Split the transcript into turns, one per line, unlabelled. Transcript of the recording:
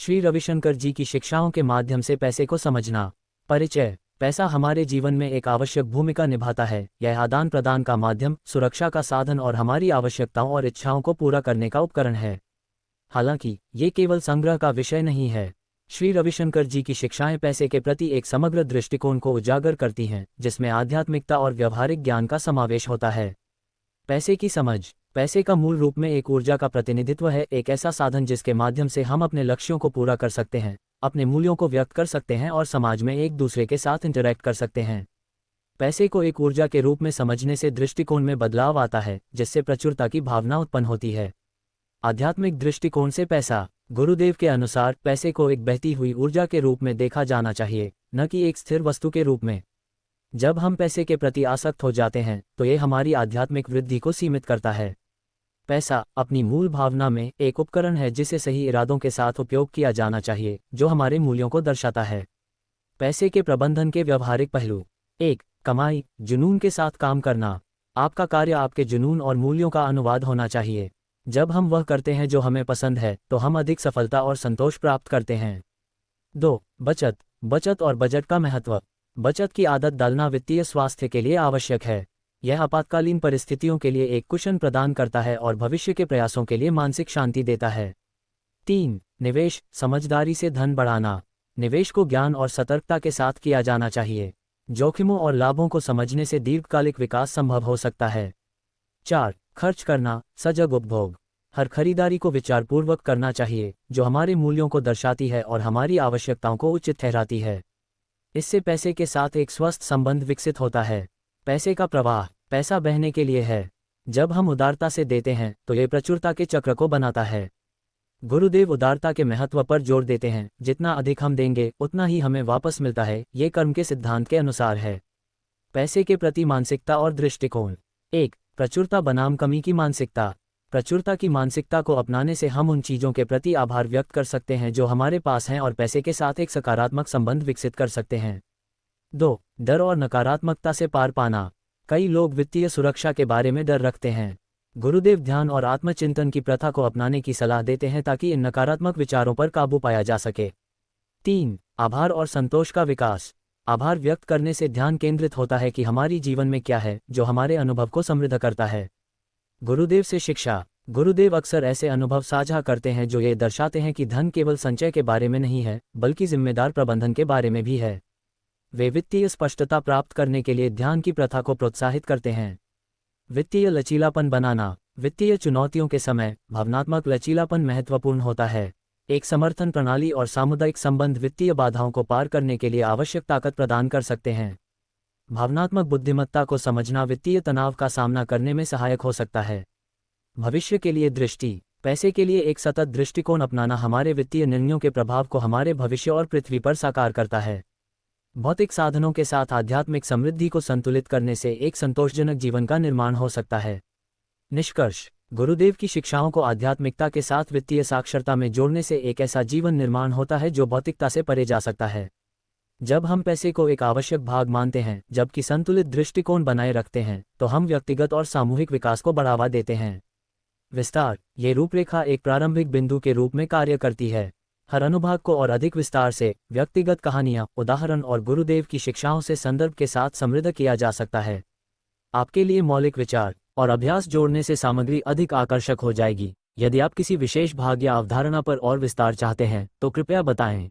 श्री रविशंकर जी की शिक्षाओं के माध्यम से पैसे को समझना। परिचय। पैसा हमारे जीवन में एक आवश्यक भूमिका निभाता है। यह आदान प्रदान का माध्यम, सुरक्षा का साधन और हमारी आवश्यकताओं और इच्छाओं को पूरा करने का उपकरण है। हालांकि ये केवल संग्रह का विषय नहीं है। श्री रविशंकर जी की शिक्षाएं पैसे के प्रति एक समग्र दृष्टिकोण को उजागर करती हैं, जिसमें आध्यात्मिकता और व्यवहारिक ज्ञान का समावेश होता है। पैसे की समझ। पैसे का मूल रूप में एक ऊर्जा का प्रतिनिधित्व है, एक ऐसा साधन जिसके माध्यम से हम अपने लक्ष्यों को पूरा कर सकते हैं, अपने मूल्यों को व्यक्त कर सकते हैं और समाज में एक दूसरे के साथ इंटरैक्ट कर सकते हैं। पैसे को एक ऊर्जा के रूप में समझने से दृष्टिकोण में बदलाव आता है, जिससे प्रचुरता की भावना उत्पन्न होती है। आध्यात्मिक दृष्टिकोण से पैसा। गुरुदेव के अनुसार पैसे को एक बहती हुई ऊर्जा के रूप में देखा जाना चाहिए, न कि एक स्थिर वस्तु के रूप में। जब हम पैसे के प्रति आसक्त हो जाते हैं तो ये हमारी आध्यात्मिक वृद्धि को सीमित करता है। पैसा अपनी मूल भावना में एक उपकरण है जिसे सही इरादों के साथ उपयोग किया जाना चाहिए, जो हमारे मूल्यों को दर्शाता है। पैसे के प्रबंधन के व्यवहारिक पहलू। 1. कमाई, जुनून के साथ काम करना। आपका कार्य आपके जुनून और मूल्यों का अनुवाद होना चाहिए। जब हम वह करते हैं जो हमें पसंद है तो हम अधिक सफलता और संतोष प्राप्त करते हैं। 2. बचत। बचत और बजट का महत्व। बचत की आदत डालना वित्तीय स्वास्थ्य के लिए आवश्यक है। यह आपातकालीन परिस्थितियों के लिए एक कुशन प्रदान करता है और भविष्य के प्रयासों के लिए मानसिक शांति देता है। 3. निवेश, समझदारी से धन बढ़ाना। निवेश को ज्ञान और सतर्कता के साथ किया जाना चाहिए। जोखिमों और लाभों को समझने से दीर्घकालिक विकास संभव हो सकता है। 4. खर्च करना, सजग उपभोग। हर खरीदारी को विचारपूर्वक करना चाहिए, जो हमारे मूल्यों को दर्शाती है और हमारी आवश्यकताओं को उचित ठहराती है। इससे पैसे के साथ एक स्वस्थ संबंध विकसित होता है। पैसे का प्रवाह। पैसा बहने के लिए है। जब हम उदारता से देते हैं तो यह प्रचुरता के चक्र को बनाता है। गुरुदेव उदारता के महत्व पर जोर देते हैं। जितना अधिक हम देंगे उतना ही हमें वापस मिलता है। ये कर्म के सिद्धांत के अनुसार है। पैसे के प्रति मानसिकता और दृष्टिकोण। 1. प्रचुरता बनाम कमी की मानसिकता। प्रचुरता की मानसिकता को अपनाने से हम उन चीज़ों के प्रति आभार व्यक्त कर सकते हैं जो हमारे पास हैं और पैसे के साथ एक सकारात्मक संबंध विकसित कर सकते हैं। 2. डर और नकारात्मकता से पार पाना। कई लोग वित्तीय सुरक्षा के बारे में डर रखते हैं। गुरुदेव ध्यान और आत्मचिंतन की प्रथा को अपनाने की सलाह देते हैं ताकि इन नकारात्मक विचारों पर काबू पाया जा सके। 3. आभार और संतोष का विकास। आभार व्यक्त करने से ध्यान केंद्रित होता है कि हमारी जीवन में क्या है जो हमारे अनुभव को समृद्ध करता है। गुरुदेव से शिक्षा। गुरुदेव अक्सर ऐसे अनुभव साझा करते हैं जो ये दर्शाते हैं कि धन केवल संचय के बारे में नहीं है, बल्कि जिम्मेदार प्रबंधन के बारे में भी है। वे वित्तीय स्पष्टता प्राप्त करने के लिए ध्यान की प्रथा को प्रोत्साहित करते हैं। वित्तीय लचीलापन बनाना। वित्तीय चुनौतियों के समय भावनात्मक लचीलापन महत्वपूर्ण होता है। एक समर्थन प्रणाली और सामुदायिक संबंध वित्तीय बाधाओं को पार करने के लिए आवश्यक ताकत प्रदान कर सकते हैं। भावनात्मक बुद्धिमत्ता को समझना वित्तीय तनाव का सामना करने में सहायक हो सकता है। भविष्य के लिए दृष्टि। पैसे के लिए एक सतत दृष्टिकोण अपनाना हमारे वित्तीय निर्णयों के प्रभाव को हमारे भविष्य और पृथ्वी पर साकार करता है। भौतिक साधनों के साथ आध्यात्मिक समृद्धि को संतुलित करने से एक संतोषजनक जीवन का निर्माण हो सकता है। निष्कर्ष। गुरुदेव की शिक्षाओं को आध्यात्मिकता के साथ वित्तीय साक्षरता में जोड़ने से एक ऐसा जीवन निर्माण होता है जो भौतिकता से परे जा सकता है। जब हम पैसे को एक आवश्यक भाग मानते हैं जबकि संतुलित दृष्टिकोण बनाए रखते हैं तो हम व्यक्तिगत और सामूहिक विकास को बढ़ावा देते हैं। विस्तार। ये रूपरेखा एक प्रारंभिक बिंदु के रूप में कार्य करती है। हर अनुभाग को और अधिक विस्तार से व्यक्तिगत कहानियाँ, उदाहरण और गुरुदेव की शिक्षाओं से संदर्भ के साथ समृद्ध किया जा सकता है। आपके लिए मौलिक विचार और अभ्यास जोड़ने से सामग्री अधिक आकर्षक हो जाएगी। यदि आप किसी विशेष भाग या अवधारणा पर और विस्तार चाहते हैं तो कृपया बताएं।